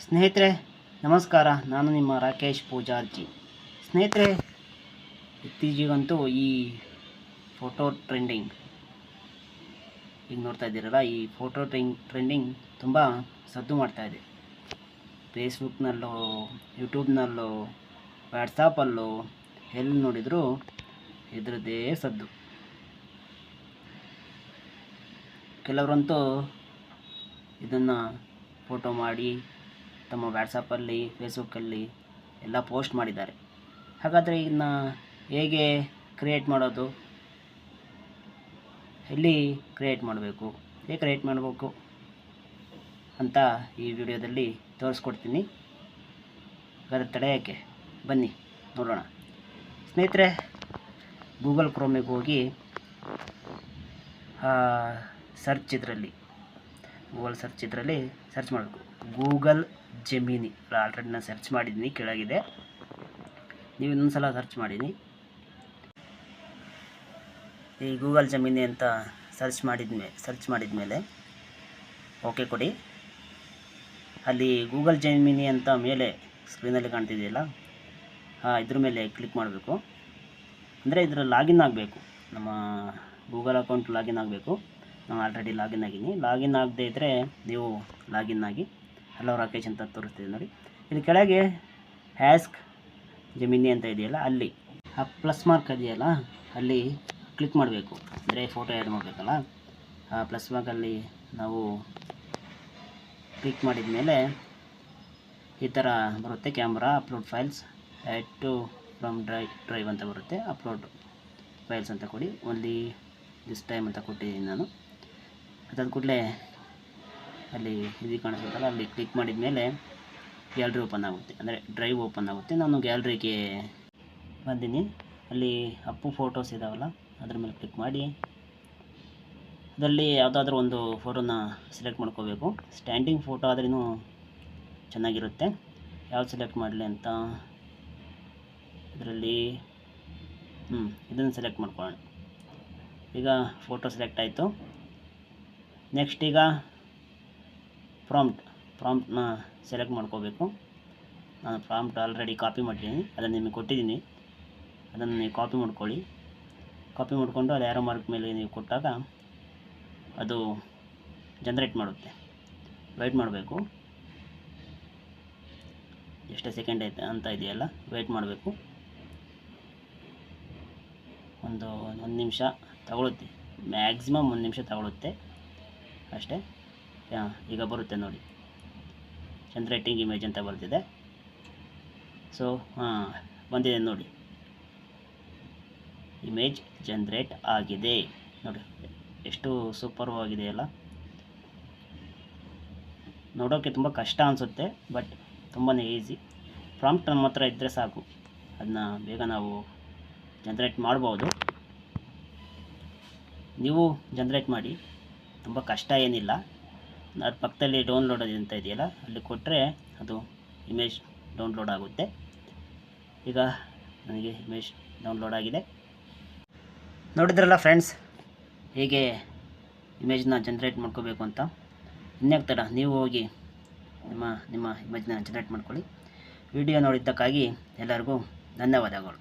ಸ್ನೇಹಿತರೆ ನಮಸ್ಕಾರ. ನಾನು ನಿಮ್ಮ ರಾಕೇಶ್ ಪೂಜಾರ್ಜಿ. ಸ್ನೇಹಿತರೆ, ಇತ್ತೀಚೆಗಂತೂ ಈ ಫೋಟೋ ಟ್ರೆಂಡಿಂಗ್ ಈಗ ನೋಡ್ತಾ ಇದ್ದೀರಲ್ಲ, ಈ ಫೋಟೋ ಟ್ರೆಂಡಿಂಗ್ ತುಂಬ ಸದ್ದು ಮಾಡ್ತಾಯಿದೆ. ಫೇಸ್ಬುಕ್ನಲ್ಲೋ, ಯೂಟ್ಯೂಬ್ನಲ್ಲೋ, ವಾಟ್ಸಾಪಲ್ಲೋ ಎಲ್ಲಿ ನೋಡಿದರೂ ಇದರದ್ದೇ ಸದ್ದು. ಕೆಲವರಂತೂ ಇದನ್ನು ಫೋಟೋ ಮಾಡಿ ತಮ್ಮ ವಾಟ್ಸಪ್ಪಲ್ಲಿ, ಫೇಸ್ಬುಕ್ಕಲ್ಲಿ ಎಲ್ಲ ಪೋಸ್ಟ್ ಮಾಡಿದ್ದಾರೆ. ಹಾಗಾದರೆ ಇದನ್ನ ಹೇಗೆ ಕ್ರಿಯೇಟ್ ಮಾಡೋದು, ಎಲ್ಲಿ ಕ್ರಿಯೇಟ್ ಮಾಡಬೇಕು, ಹೇಗೆ ಕ್ರಿಯೇಟ್ ಮಾಡಬೇಕು ಅಂತ ಈ ವಿಡಿಯೋದಲ್ಲಿ ತೋರಿಸ್ಕೊಡ್ತೀನಿ. ಹಾಗಾದರೆ ತಡೆಯೋಕ್ಕೆ ಬನ್ನಿ ನೋಡೋಣ. ಸ್ನೇಹಿತರೆ, ಗೂಗಲ್ ಕ್ರೋಮಿಗೆ ಹೋಗಿ ಗೂಗಲ್ ಸರ್ಚ್ ಇದರಲ್ಲಿ ಸರ್ಚ್ ಮಾಡಬೇಕು. Google gemini. ಆಲ್ರೆಡಿ ನಾನು ಸರ್ಚ್ ಮಾಡಿದ್ದೀನಿ, ಕೆಳಗಿದೆ. ನೀವು ಇನ್ನೊಂದು ಸಲ ಸರ್ಚ್ ಮಾಡಿದ್ದೀನಿ. ಈ ಗೂಗಲ್ ಜೆಮಿನಿ ಅಂತ ಸರ್ಚ್ ಮಾಡಿದ ಮೇಲೆ ಓಕೆ ಕೊಡಿ. ಅಲ್ಲಿ ಗೂಗಲ್ ಜೆಮಿನಿ ಅಂತ ಮೇಲೆ ಸ್ಕ್ರೀನಲ್ಲಿ ಕಾಣ್ತಿದೆಯಲ್ಲ, ಇದ್ರ ಮೇಲೆ ಕ್ಲಿಕ್ ಮಾಡಬೇಕು. ಅಂದರೆ ಇದರ ಲಾಗಿನ್ ಆಗಬೇಕು, ನಮ್ಮ ಗೂಗಲ್ ಅಕೌಂಟ್ ಲಾಗಿನ್ ಆಗಬೇಕು. ನಾನು ಆಲ್ರೆಡಿ ಲಾಗಿನ್ ಆಗಿದ್ದೀನಿ. ಲಾಗಿನ್ ಆಗದೇ ಇದ್ದರೆ ನೀವು ಲಾಗಿನ್ ಆಗಿ. ಹಲೋ ರಾಕೇಶ್ ಅಂತ ತೋರಿಸ್ತಿದೆ ನೋಡಿ. ಇಲ್ಲಿ ಕೆಳಗೆ ಆಸ್ಕ್ ಜೆಮಿನಿ ಅಂತ ಇದೆಯಲ್ಲ, ಅಲ್ಲಿ ಆ ಪ್ಲಸ್ ಮಾರ್ಕ್ ಇದೆಯಲ್ಲ, ಅಲ್ಲಿ ಕ್ಲಿಕ್ ಮಾಡಬೇಕು. ಅಂದರೆ ಫೋಟೋ ಆ್ಯಡ್ ಮಾಡಬೇಕಲ್ಲ, ಆ ಪ್ಲಸ್ ಮಾರ್ಕಲ್ಲಿ ನಾವು ಕ್ಲಿಕ್ ಮಾಡಿದ ಮೇಲೆ ಈ ಥರ ಬರುತ್ತೆ. Camera, upload files, add to from drive ಅಂತ ಬರುತ್ತೆ. ಅಪ್ಲೋಡ್ ಫೈಲ್ಸ್ ಅಂತ ಕೊಡಿ. ಓನ್ಲಿ ದಿಸ್ ಟೈಮ್ ಅಂತ ಕೊಟ್ಟಿದ್ದೀನಿ ನಾನು. ಅದಾದ ಕೂಡಲೇ ಅಲ್ಲಿ ಇದು ಕಾಣಿಸುತ್ತಲ್ಲ, ಅಲ್ಲಿ ಕ್ಲಿಕ್ ಮಾಡಿದ ಮೇಲೆ ಗ್ಯಾಲರಿ ಓಪನ್ ಆಗುತ್ತೆ, ಅಂದರೆ ಡ್ರೈವ್ ಓಪನ್ ಆಗುತ್ತೆ. ನಾನು ಗ್ಯಾಲರಿಗೆ ಬಂದೀನಿ. ಅಲ್ಲಿ ಅಪ್ಪು ಫೋಟೋಸ್ ಇದ್ದಾವಲ್ಲ, ಅದ್ರ ಮೇಲೆ ಕ್ಲಿಕ್ ಮಾಡಿ ಅದರಲ್ಲಿ ಯಾವುದಾದ್ರೂ ಒಂದು ಫೋಟೋನ ಸೆಲೆಕ್ಟ್ ಮಾಡ್ಕೋಬೇಕು. ಸ್ಟ್ಯಾಂಡಿಂಗ್ ಫೋಟೋ ಆದ್ರೂ ಚೆನ್ನಾಗಿರುತ್ತೆ. ಯಾವ್ದು ಸೆಲೆಕ್ಟ್ ಮಾಡಲಿ ಅಂತ ಇದರಲ್ಲಿ ಇದನ್ನು ಸೆಲೆಕ್ಟ್ ಮಾಡ್ಕೊಳ್ಳೋಣ. ಈಗ ಫೋಟೋ ಸೆಲೆಕ್ಟ್ ಆಯಿತು. ನೆಕ್ಸ್ಟ್ ಈಗ ಪ್ರಾಂಪ್ಟ್ನ ಸೆಲೆಕ್ಟ್ ಮಾಡ್ಕೋಬೇಕು. ನಾನು ಪ್ರಾಂಪ್ಟ್ ಆಲ್ರೆಡಿ ಕಾಪಿ ಮಾಡಿದ್ದೀನಿ, ಅದನ್ನು ನಿಮಗೆ ಕೊಟ್ಟಿದ್ದೀನಿ. ಅದನ್ನು ನೀವು ಕಾಪಿ ಮಾಡ್ಕೊಳ್ಳಿ. ಕಾಪಿ ಮಾಡಿಕೊಂಡು ಅದು ಆರೋ ಮಾರ್ಕ್ ಮೇಲೆ ನೀವು ಕೊಟ್ಟಾಗ ಅದು ಜನ್ರೇಟ್ ಮಾಡುತ್ತೆ. ವೆಯ್ಟ್ ಮಾಡಬೇಕು. ಎಷ್ಟೇ ಸೆಕೆಂಡ್ ಆಯ್ತು ಅಂತ ಇದೆಯಲ್ಲ, ವೆಯ್ಟ್ ಮಾಡಬೇಕು. ಒಂದು ನಿಮಿಷ ತಗೊಳುತ್ತೆ, ಮ್ಯಾಕ್ಸಿಮಮ್ 1 ನಿಮಿಷ ತಗೊಳುತ್ತೆ ಅಷ್ಟೇ. ಈಗ ಬರುತ್ತೆ ನೋಡಿ, ಜನ್ರೇಟಿಂಗ್ ಇಮೇಜ್ ಅಂತ ಬರ್ತಿದೆ. ಸೊ ಬಂದಿದೆ ನೋಡಿ, ಇಮೇಜ್ ಜನ್ರೇಟ್ ಆಗಿದೆ ನೋಡಿ. ಎಷ್ಟು ಸೂಪರ್ವಾಗಿದೆಯಲ್ಲ. ನೋಡೋಕ್ಕೆ ತುಂಬ ಕಷ್ಟ ಅನಿಸುತ್ತೆ, ಬಟ್ ತುಂಬಾ ಈಸಿ. ಪ್ರಾಂಪ್ಟ್ ನಮ್ಮ ಹತ್ರ ಇದ್ದರೆ ಸಾಕು, ಅದನ್ನ ಬೇಗ ನಾವು ಜನ್ರೇಟ್ ಮಾಡ್ಬೋದು. ನೀವು ಜನ್ರೇಟ್ ಮಾಡಿ, ತುಂಬ ಕಷ್ಟ ಏನಿಲ್ಲ. ಅದು ಪಕ್ಕದಲ್ಲಿ ಡೌನ್ಲೋಡ್ ಅಂತ ಇದೆಯಲ್ಲ, ಅಲ್ಲಿ ಕೊಟ್ಟರೆ ಅದು ಇಮೇಜ್ ಡೌನ್ಲೋಡ್ ಆಗುತ್ತೆ. ಈಗ ನನಗೆ ಇಮೇಜ್ ಡೌನ್ಲೋಡ್ ಆಗಿದೆ. ನೋಡಿದ್ರಲ್ಲ ಫ್ರೆಂಡ್ಸ್, ಹೇಗೆ ಇಮೇಜ್ನ ಜನ್ರೇಟ್ ಮಾಡ್ಕೋಬೇಕು ಅಂತ. ಇನ್ಯಾಗ್ತಾರ, ನೀವು ಹೋಗಿ ನಿಮ್ಮ ಇಮೇಜ್ನ ಜನ್ರೇಟ್ ಮಾಡ್ಕೊಳ್ಳಿ. ವಿಡಿಯೋ ನೋಡಿದ್ದಕ್ಕಾಗಿ ಎಲ್ಲರಿಗೂ ಧನ್ಯವಾದಗಳು.